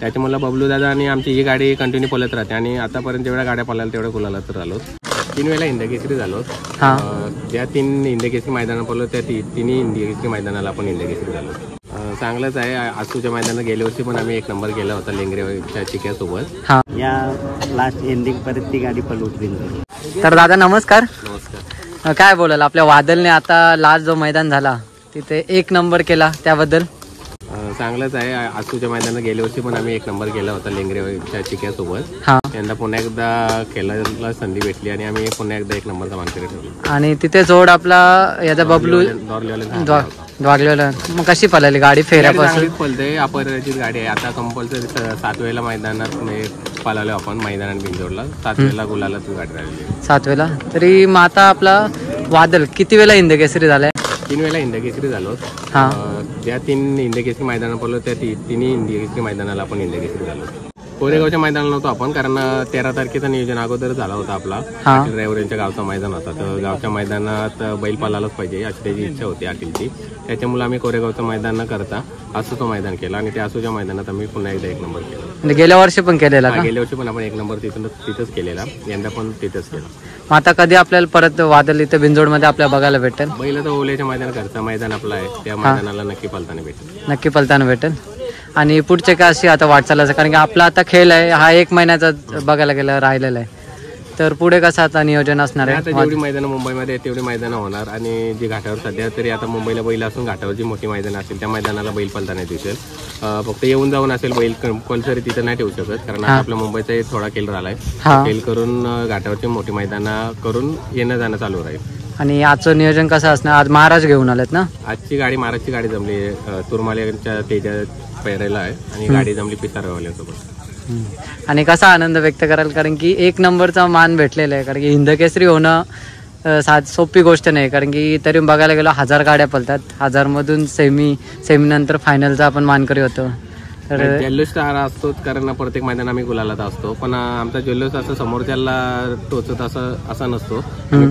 त्याच्यामुळे बबलू दादा आणि आमची ही गाडी कंटिन्यू पळत राहते आणि आतापर्यंत जेवढ्या गाड्या पळाल्या तेवढ्या गुलाला तर आलो. 3 वेळा हिंदकेसरी झालो. ज्या 3 हिंदकेसरी मैदानात पळलो त्या तिन्ही हिंदकेसरी मैदानाला आपण हिंदकेसरी झालो. चांगलंच आहे. आसूच्या मैदानात गेल्या वर्षी पण आम्ही 1 नंबर केला होता लेंगरेच्या चिक्यासोबत. या लास्ट एंडिंग पर्यंत ती गाडी पळवली. तर दादा नमस्कार. नमस्कार. काय बोलाल आपल्या वादलने आता लास्ट जो मैदान झाला तिथे 1 नंबर केला त्याबद्दल? चांगलंच आहे. आसूच्या मैदानात गेल्या वर्षी पण आम्ही 1 नंबर केला होता लेंगरेच्या चिक्यासोबत. यंदा पुन्हा एकदा खेळायला संधी भेटली आणि आम्ही पुन्हा एकदा 1 नंबरचा मानकरी ठरलो. आणि तिथे जोड आपला याचा बबलू द्वागलेला. मग कशी पळाली गाडी फेऱ्यापासून? पळते अपराची गाडी आहे. आता कंपल्सरी 7 वेळेला मैदानात पळालो आपण मैदानात बिंजोडला. 7 वेळेला गुलाला ती गाडी राहिली. 7 वेळेला. तरी मग आता आपला वादल किती वेळा हिंदकेसरी झालाय? 3 वेळा हिंदकेसरी झालो. ज्या 3 हिंदकेसरी मैदानात पडलो त्या तिन्ही हिंदकेसरी मैदानाला आपण हिंदकेसरी झालो. कोरेगावच्या मैदानाला नव्हतो आपण, कारण 13 तारखेचा नियोजन अगोदर झाला होता आपला. ड्रायव्हर यांच्या गावचा मैदान होता, तर गावच्या मैदानात बैल पळालाच पाहिजे अशी त्याची इच्छा होती अखिलची. त्याच्यामुळे आम्ही कोरेगावचं मैदान न करता आसूचं मैदान केलं आणि त्या आसूच्या मैदानात आम्ही पुन्हा एकदा 1 नंबर केला. म्हणजे गेल्या वर्षी पण केलेला? गेल्या वर्षी पण आपण 1 नंबर तिथंच केलेला, यंदा पण तिथंच केला. मग आता कधी आपल्याला परत वादल इथे बिंजोडमध्ये आपल्याला बघायला भेटेल? बैल तर ओल्याच्या मैदान करता मैदान आपलं आहे, त्या मैदानाला नक्की पळताना भेटेल. नक्की पळताना भेटेल. आणि पुढचे काय अशी आता वाटचालाचं, कारण की आपला आता खेळ आहे हा 1 महिन्याचा बघायला गेला राहिलेला आहे, तर पुढे कसं आता नियोजन असणार आहे? आता जेवढी मैदानं मुंबईमध्ये तेवढी मैदानं होणार आणि जी घाटावर सध्या तरी आता मुंबईला बैल असून घाटावर जी मोठी मैदानं असेल त्या मैदानाला बैल पळताना दिसेल. फक्त येऊन जाऊन असेल बैल कंपल्सरी तिथं नाही ठेवू शकत, कारण आपल्या मुंबईचा थोडा खेळ राहिलाय. खेळ करून घाटावरची मोठी मैदानं करून येणं जाणं चालू राहील. आणि आजचं नियोजन कसं असणार? आज महाराज घेऊन आलेत ना? आजची गाडी महाराजची गाडी जमली तुरमाल्याच्या तेजा पैरायला आहे आणि गाडी जमली पिसारवाल्यांसोबत. आणि कसा आनंद व्यक्त कराल, कारण की 1 नंबरचा मान भेटलेला आहे, कारण की हिंदकेसरी होणं सोपी गोष्ट नाही, कारण की तरी बघायला गेलो 1000 गाड्या पळतात, 1000 मधून सेमी नंतर फायनलचा आपण मानकरी होतो. तर जल्लोष असतो, कारण प्रत्येक मैदान आम्ही गुलालात असतो, पण आमचा जल्लोष असं समोरच्याला टोचत असं नसतो.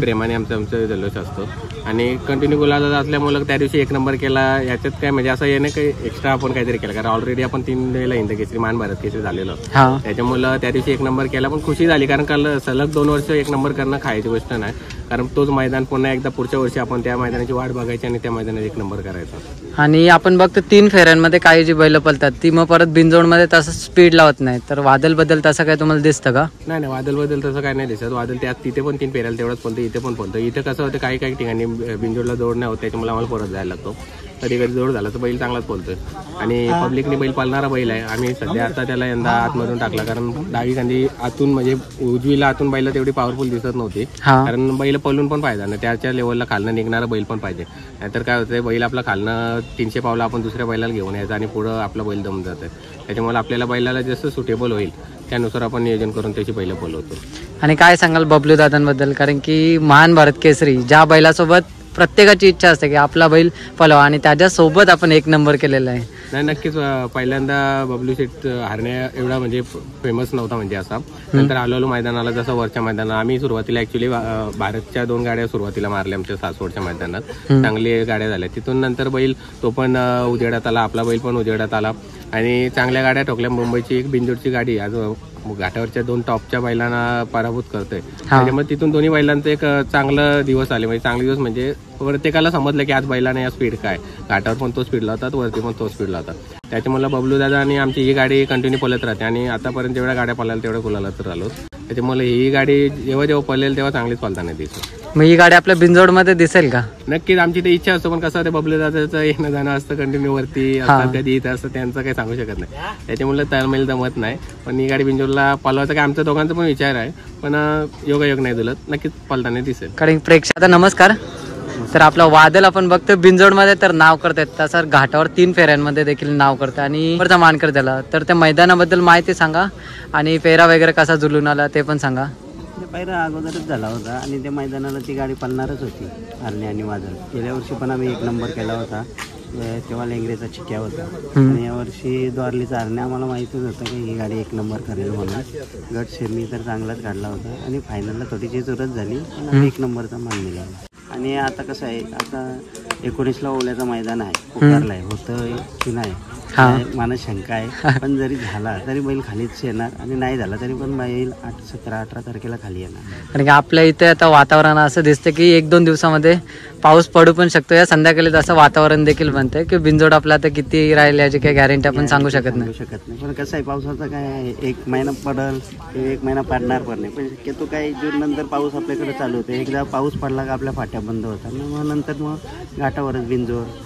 प्रेमाने आमचा जल्लोष असतो आणि कंटिन्यू गुलालात असल्यामुळे त्या दिवशी 1 नंबर केला याच्यात काय म्हणजे असं येणं काही एक्स्ट्रा आपण काहीतरी केलं, कारण ऑलरेडी आपण 3 वेळेला हिंदकेसरी मान भारत केसरी झालेलं. त्याच्यामुळे त्या दिवशी 1 नंबर केला पण खुशी झाली, कारण काल सलग 2 वर्ष 1 नंबर करणं खायची गोष्ट नाही, कारण तोच मैदान पुन्हा एकदा पुढच्या वर्षी आपण त्या मैदानाची वाट बघायची आणि त्या मैदानात 1 नंबर करायचा. आणि आपण बघतो 3 फेऱ्यांमध्ये काही जी बैल पळतात ती मग परत बिनजोडमध्ये तसं स्पीड लावत नाही, तर वादल बद्दल तसं काय तुम्हाला दिसतं का? नाही, वादल बद्दल तसं काय नाही दिसत. वादल तिथे पण 3 फेऱ्याला तेवढंच पळतं, इथे पण पळतं. इथे कसं होतं काही ठिकाणी बिनजोडला जोड नाही होत, त्याच्यामुळे आम्हाला परत जायला लागतो. कधी जोड झाला तर बैल चांगलाच पळतोय आणि पब्लिकने बैल पाळणारा बैल आहे. आम्ही सध्या आता त्याला यंदा आतमधून टाकला, कारण डावी खांदी आतून म्हणजे उजवीला आतून बैल तेवढी पॉवरफुल दिसत नव्हती, कारण बैल पळून पण पाहिजे ना त्याच्या लेवलला खालनं निघणारा बैल पण पाहिजे. नाहीतर काय होतंय, बैल आपला खालनं 300 पावलं आपण दुसऱ्या बैलाला घेऊन यायचं आणि पुढं आपला बैल दम जात आहे. त्याच्यामुळे आपल्याला बैलाला जसं सुटेबल होईल त्यानुसार आपण नियोजन करून त्याची बैल पळवतो. आणि काय सांगाल बबलू दादांबद्दल, कारण की महान भारत केसरी ज्या बैलासोबत प्रत्येकाची इच्छा असते की आपला बैल पळवा आणि त्याच्यासोबत आपण 1 नंबर केलेला आहे? नाही, नक्कीच. पहिल्यांदा बबलू शेट हरण्या एवढा म्हणजे फेमस नव्हता म्हणजे असा. नंतर आलो मैदानाला, जसं वरच्या मैदानात आम्ही सुरुवातीला ऍक्च्युली भारतच्या 2 गाड्या सुरुवातीला मारल्या आमच्या सासवडच्या मैदानात, चांगली गाड्या झाल्या. तिथून नंतर बैल तो पण उजेडात आला, आपला बैल पण उजेडात आला आणि चांगल्या गाड्या ठोकल्या. मुंबईची एक बिंजोडची गाडी आज घाटावरच्या 2 टॉपच्या बैलांना पराभूत करतोय, त्याच्यामुळे तिथून दोन्ही बैलांचं एक चांगलं दिवस आले. म्हणजे चांगले दिवस म्हणजे प्रत्येकाला समजलं की आज बैलाने या स्पीड काय, घाटावर पण तो स्पीड लावतात, वरती पण तो स्पीड लावतात. त्याच्यामुळे बबलू दादा आणि आमची ही गाडी कंटिन्यू पळत राहते आणि आतापर्यंत जेवढ्या गाड्या पळाल्या तेवढ्या गुलाला तर आलो. त्याच्यामुळे ही गाडी जेव्हा पळेल तेव्हा चांगलीच पळताना दिसते. मग ही गाडी आपल्या बिनजोडमध्ये दिसेल का? नक्कीच, आमची ते इच्छा असतो, पण कसं ते बबलू दादाचं येणं जाणं असतं कंटिन्यू वरती असतात, कधी इथं असतं, त्यांचं काही सांगू शकत नाही. त्याच्यामुळे ताळमेल जमत नाही. पण ही गाडी बिनजोडला पळवायचा काय आमच्या दोघांचा पण विचार आहे, पण योगायोग नाही दिलं, नक्कीच पळताना दिसेल. कारण प्रेक्षक नमस्कार. तर आपला वादल आपण बघतो बिनजोडमध्ये तर नाव करतात, तसं घाटावर 3 फेऱ्यांमध्ये देखील नाव करतं आणि वरचा मानकर त्याला. तर त्या मैदानाबद्दल माहिती सांगा आणि फेरा वगैरे कसा जुलून आला ते पण सांगा. पहिला अगोदरच झाला होता आणि त्या मैदानाला ती गाडी पळणारच होती, हरणे आणि वादळ. गेल्या वर्षी पण आम्ही 1 नंबर केला होता, तेव्हा लेंगरेचा चिक्या होता. आणि यावर्षी द्वारलीचा हरणे आम्हाला माहितीच होतं की ही गाडी 1 नंबर करेल म्हणून. गट सेमी तर चांगलाच काढला होता आणि फायनलला थोडीशी चुरत झाली, पण आम्ही 1 नंबरचा मान मिळाला. आणि आता कसं आहे, आता 19ला ओल्याचं मैदान आहे, पुकारला आहे, होतं की नाही हा. मला शंका आहे, पण जरी झाला तरी बैल खालीच येणार आणि नाही झाला तरी पण बैल 17-18 तारखेला खाली येणार. कारण की आपल्या इथे आता वातावरण असं दिसतं की 1-2 दिवसामध्ये पाऊस पडू पण शकतो. या संध्याकाळी असं वातावरण देखील बनतंय की बिनजोड आपलं आता किती राहील याची काही गॅरंटी आपण सांगू शकत नाही. पण कसं आहे, पावसाचं काय आहे, 1 महिना पडल किंवा 1 महिना पडणार पण नाही, पण शक्यतो काय जून नंतर पाऊस आपल्याकडे चालू होतो. एकदा पाऊस पडला का आपल्या फाट्या बंद होतात, मग नंतर मग घाटावरच बिनजोड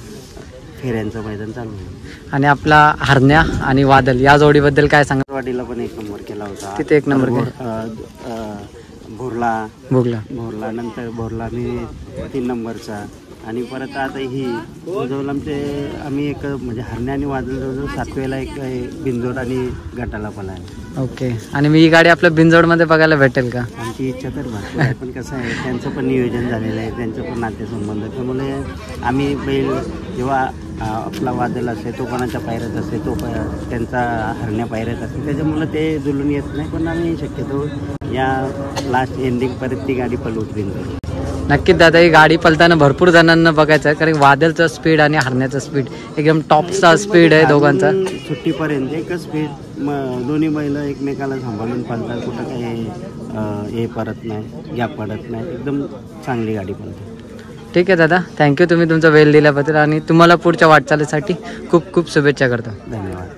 फेऱ्यांचं मैदान चालू होईल. आणि आपला हरण्या आणि वादल या जोडीबद्दल काय सांगा? वाडीला पण 1 नंबर केला होता. तिथे 1 नंबर भोरला नंतर भोरला मी 3 नंबरचा, आणि परत आता ही जवळ आम्ही एक म्हणजे हरण्या आणि वादळ जवळजवळ 7 वेळेला एक बिनजोड आणि गटाला पण आहे. ओके. आणि मी ही गाडी आपल्या बिनजोडमध्ये बघायला भेटेल का? आमची इच्छा तर भरपूर आहे, पण कसं आहे, त्यांचं पण नियोजन झालेलं आहे, त्यांचं पण नातेसंबंध, त्यामुळे आम्ही बैल जेव्हा आपला वादल असते तो कोणाच्या पायऱ्यात असते, तो त्यांचा हरण्या पायऱ्यात असते, त्याच्यामुळे ते जुळून येत नाही. पण आम्ही शक्यतो या लास्ट एंडिंगपर्यंत ती गाडी पलवून बिनजोड. नक्कीच दादा, ही गाडी पलताना भरपूर जणांना बघायचं आहे, कारण वादलचा स्पीड आणि हरण्याचा स्पीड एकदम टॉपचा स्पीड आहे दोघांचा. सुट्टीपर्यंत एकच स्पीड, दोन्ही बैल एकमेकाला सांभाळून पळतात, कुठं काही हे पडत नाही, गॅप पडत नाही, एकदम चांगली गाडी पळते. ठीक आहे दादा, थँक्यू तुम्ही तुमचा वेळ दिल्याबद्दल, आणि तुम्हाला पुढच्या वाटचालीसाठी खूप खूप शुभेच्छा करतो. धन्यवाद.